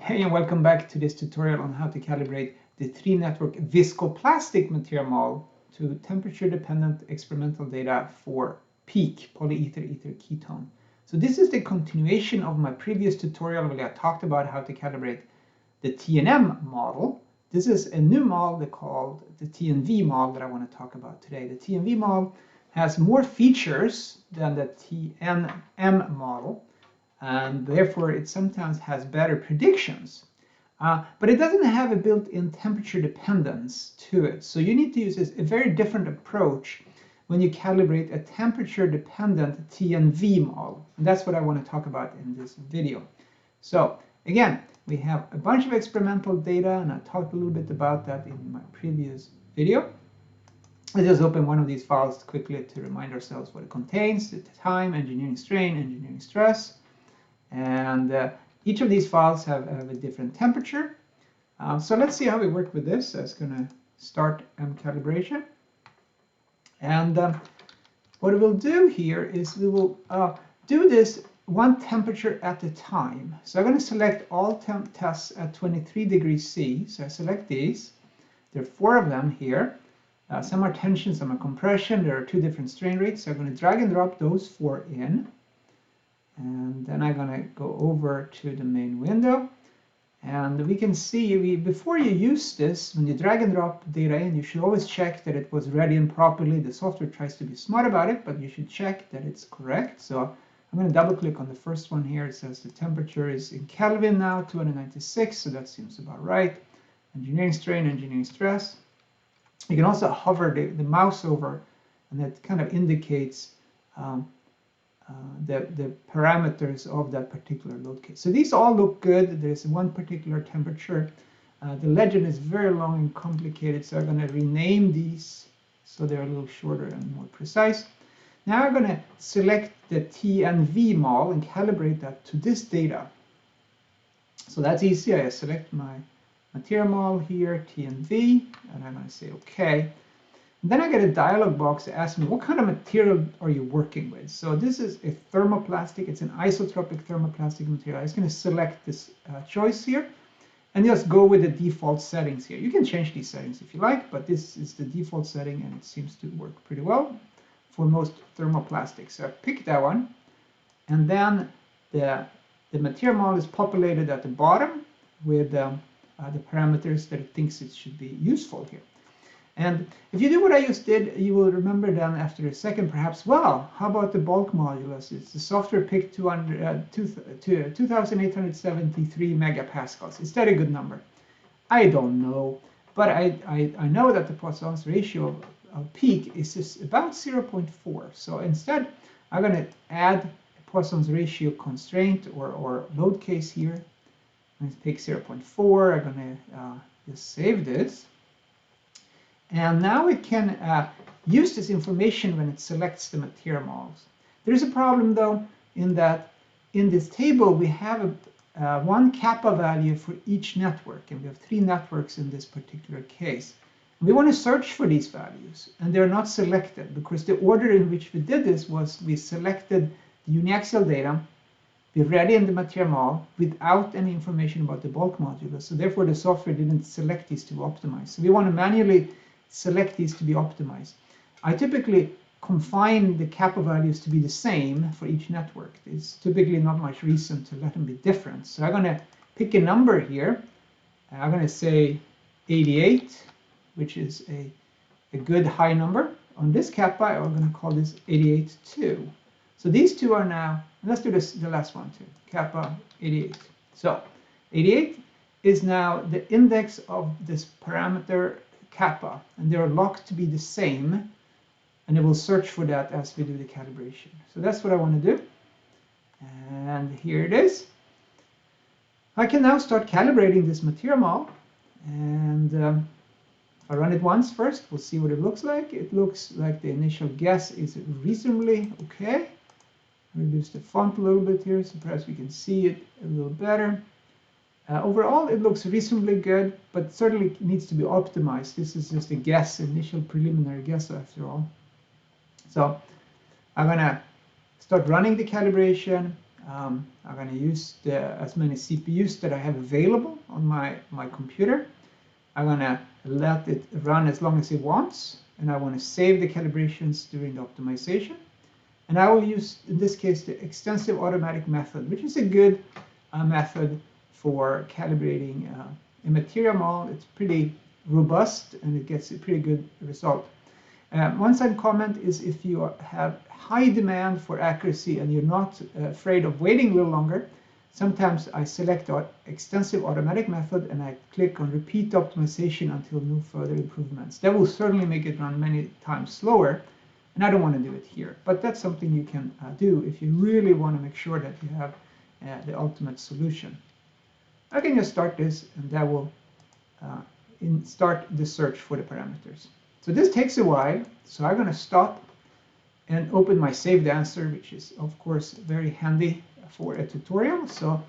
Hey, and welcome back to this tutorial on how to calibrate the 3-network viscoplastic material model to temperature-dependent experimental data for peak polyether ether ketone. So this is the continuation of my previous tutorial where I talked about how to calibrate the TNM model. This is a new model called the TNV model that I want to talk about today. The TNV model has more features than the TNM model, and therefore it sometimes has better predictions. But it doesn't have a built-in temperature dependence to it. So you need to use a very different approach when you calibrate a temperature-dependent TNV model. And that's what I want to talk about in this video. So again, we have a bunch of experimental data, and I talked a little bit about that in my previous video. Let's just open one of these files quickly to remind ourselves what it contains: the time, engineering strain, engineering stress. And each of these files have a different temperature. So let's see how we work with this. I'm going to start MCalibration. And what we'll do here is we will do this one temperature at a time. So I'm going to select all temp tests at 23 degrees C. So I select these. There are 4 of them here. Some are tension, some are compression. There are 2 different strain rates. So I'm going to drag and drop those 4 in. And then I'm going to go over to the main window. And we can see, before you use this, when you drag and drop data in, you should always check that it was read in properly. The software tries to be smart about it, but you should check that it's correct. So I'm going to double click on the first one here. It says the temperature is in Kelvin now, 296, so that seems about right. Engineering strain, engineering stress. You can also hover the mouse over, and that kind of indicates the parameters of that particular load case. So these all look good. There's one particular temperature. The legend is very long and complicated, so I'm going to rename these so they're a little shorter and more precise. Now I'm going to select the TNV model and calibrate that to this data. So that's easy. I select my material model here, TNV, and I'm going to say OK. And then I get a dialog box that asks me, what kind of material are you working with? So this is a thermoplastic. It's an isotropic thermoplastic material. I'm just going to select this choice here and just go with the default settings here. You can change these settings if you like, but this is the default setting, and it seems to work pretty well for most thermoplastics. So I pick that one, and then the material model is populated at the bottom with the parameters that it thinks it should be useful here. And if you do what I just did, you will remember then after a second perhaps, well, how about the bulk modulus? It's the software picked 2,873 megapascals. Is that a good number? I don't know, but I know that the Poisson's ratio of peak is just about 0.4. So instead, I'm going to add a Poisson's ratio constraint or load case here. Let's pick 0.4. I'm going to just save this. And now it can use this information when it selects the material models. There's a problem, though, in that in this table we have one kappa value for each network, and we have 3 networks in this particular case. And we want to search for these values, and they're not selected because the order in which we did this was we selected the uniaxial data, we read in the material model without any information about the bulk modulus. So therefore, the software didn't select these to optimize. So we want to manually select these to be optimized. I typically confine the kappa values to be the same for each network. There's typically not much reason to let them be different. So I'm going to pick a number here. I'm going to say 88, which is a good high number. On this kappa, I'm going to call this 88.2. So these two are now, let's do this, the last one too, kappa 88. So 88 is now the index of this parameter kappa, and they're locked to be the same, and it will search for that as we do the calibration. So that's what I want to do, and here it is. I can now start calibrating this material model, and if I run it once first, we'll see what it looks like. It looks like the initial guess is reasonably okay. Reduce the font a little bit here so perhaps we can see it a little better. Overall, it looks reasonably good, but certainly needs to be optimized. This is just a guess, initial preliminary guess after all. So I'm going to start running the calibration. I'm going to use as many CPUs that I have available on my computer. I'm going to let it run as long as it wants, and I want to save the calibrations during the optimization. And I will use, in this case, the extensive automatic method, which is a good method for calibrating a material model. It's pretty robust, and it gets a pretty good result. One side comment is if you have high demand for accuracy and you're not afraid of waiting a little longer, sometimes I select the extensive automatic method and I click on repeat optimization until no further improvements. That will certainly make it run many times slower, and I don't want to do it here. But that's something you can do if you really want to make sure that you have the ultimate solution. I can just start this, and that will start the search for the parameters. So this takes a while, so I'm going to stop and open my saved answer, which is of course very handy for a tutorial. So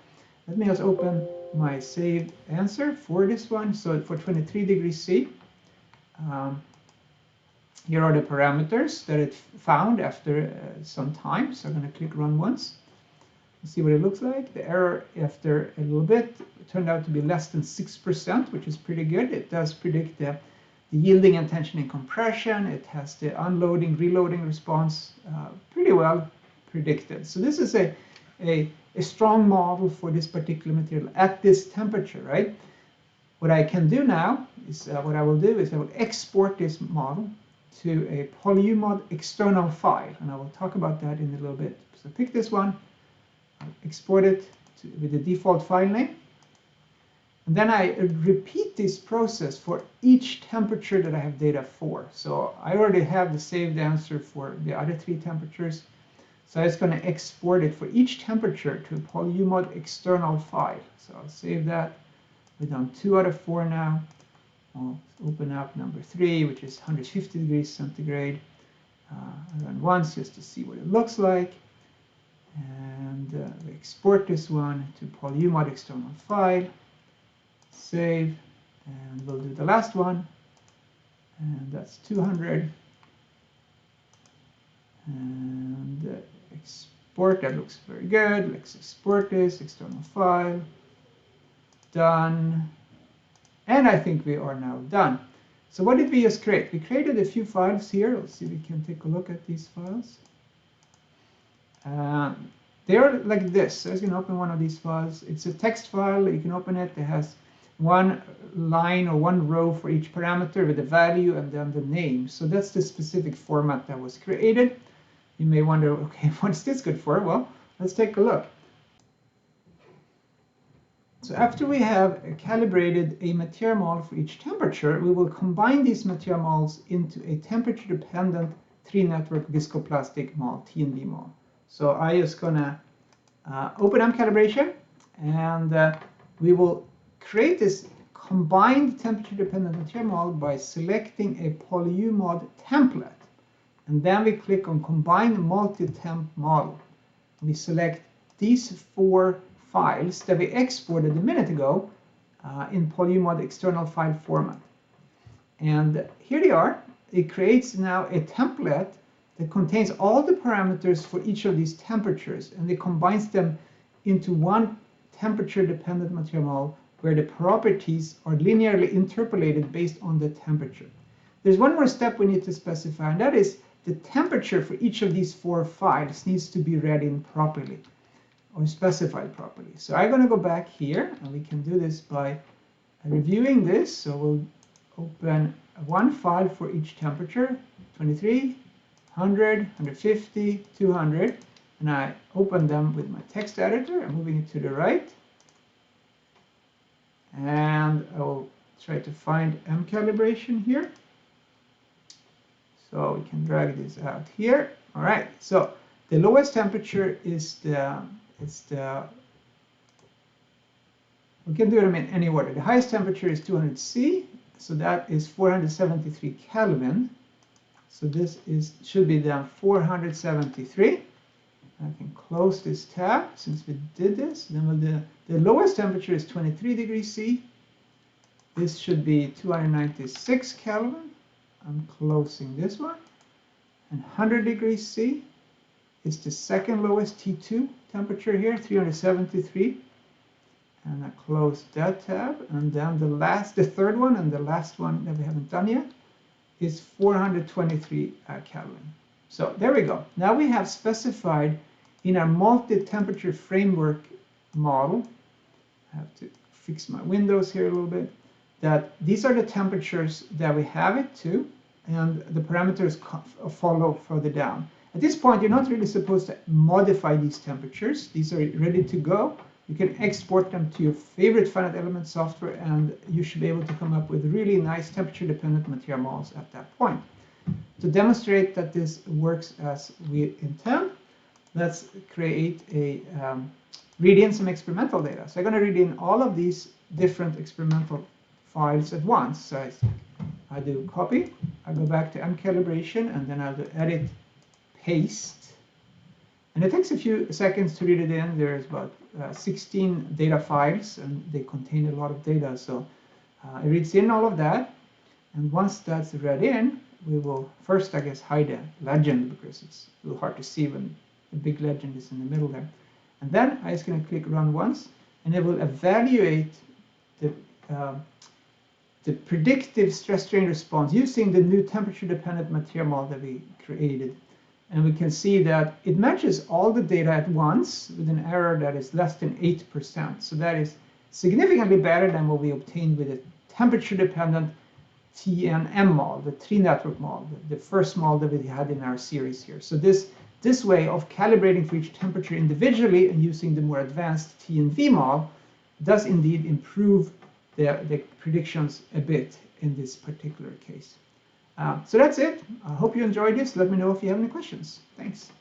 let me just open my saved answer for this one. So for 23 degrees C, here are the parameters that it found after some time. So I'm going to click run once and see what it looks like. The error after a little bit turned out to be less than 6%, which is pretty good. It does predict the yielding and tensioning compression. It has the unloading, reloading response pretty well predicted. So this is a strong model for this particular material at this temperature, right? What I can do now is what I will do is I will export this model to a PolyUMod external file, and I will talk about that in a little bit. So pick this one, I'll export it with the default file name. And then I repeat this process for each temperature that I have data for. So I already have the saved answer for the other 3 temperatures. So I'm just going to export it for each temperature to a PolyUMod external file. So I'll save that. We've done 2 out of 4 now. I'll open up number 3, which is 150 degrees centigrade. I'll run once just to see what it looks like. And we export this one to PolyUMod external file. Save, and we'll do the last one, and that's 200, and export. That looks very good. Let's export this external file. Done, and I think we are now done. So what did we just create? We created a few files here. Let's see if we can take a look at these files. They're like this. So I'm going to open one of these files. It's a text file. You can open it. It has one line or one row for each parameter with the value and then the name. So that's the specific format that was created. You may wonder, okay, what's this good for? Well, let's take a look. So after we have calibrated a material model for each temperature, we will combine these material models into a temperature-dependent 3-network viscoplastic model, TNV model. So I'm just going to open MCalibration, and we will create this combined temperature-dependent material model by selecting a PolyUMod template. And then we click on Combine Multi-Temp Model. We select these 4 files that we exported a minute ago in PolyUMod external file format. And here they are. It creates now a template that contains all the parameters for each of these temperatures, and it combines them into one temperature-dependent material model where the properties are linearly interpolated based on the temperature. There's one more step we need to specify, and that is the temperature for each of these 4 files needs to be read in properly or specified properly. So I'm going to go back here, and we can do this by reviewing this. So we'll open one file for each temperature, 23, 100, 150, 200, and I open them with my text editor. I'm moving it to the right. And I will try to find MCalibration here. So we can drag this out here. All right, so the lowest temperature is we can do them in any order. The highest temperature is 200 C, so that is 473 Kelvin. So this should be down 473. I can close this tab since we did this. Then the lowest temperature is 23 degrees C. This should be 296 Kelvin. I'm closing this one. And 100 degrees C. It's the second lowest T2 temperature here, 373. And I close that tab. And then the third one and the last one that we haven't done yet is 423 Kelvin. So there we go. Now we have specified in our multi-temperature framework model, I have to fix my windows here a little bit, that these are the temperatures that we have it to, and the parameters follow further down. At this point, you're not really supposed to modify these temperatures. These are ready to go. You can export them to your favorite finite element software, and you should be able to come up with really nice temperature-dependent material models at that point. To demonstrate that this works as we intend, let's create a read in some experimental data. So I'm going to read in all of these different experimental files at once. So I do copy, I go back to MCalibration, and then I'll do edit, paste. And it takes a few seconds to read it in. There's about 16 data files, and they contain a lot of data. So it reads in all of that. And once that's read in, we will first, I guess, hide a legend because it's a little hard to see when the big legend is in the middle there. And then I'm just going to click run once, and it will evaluate the predictive stress strain response using the new temperature-dependent material model that we created. And we can see that it matches all the data at once with an error that is less than 8%. So that is significantly better than what we obtained with a temperature-dependent TNV model, the tree network model, the first model that we had in our series here. So this way of calibrating for each temperature individually and using the more advanced TNV model does indeed improve the predictions a bit in this particular case. So that's it. I hope you enjoyed this. Let me know if you have any questions. Thanks.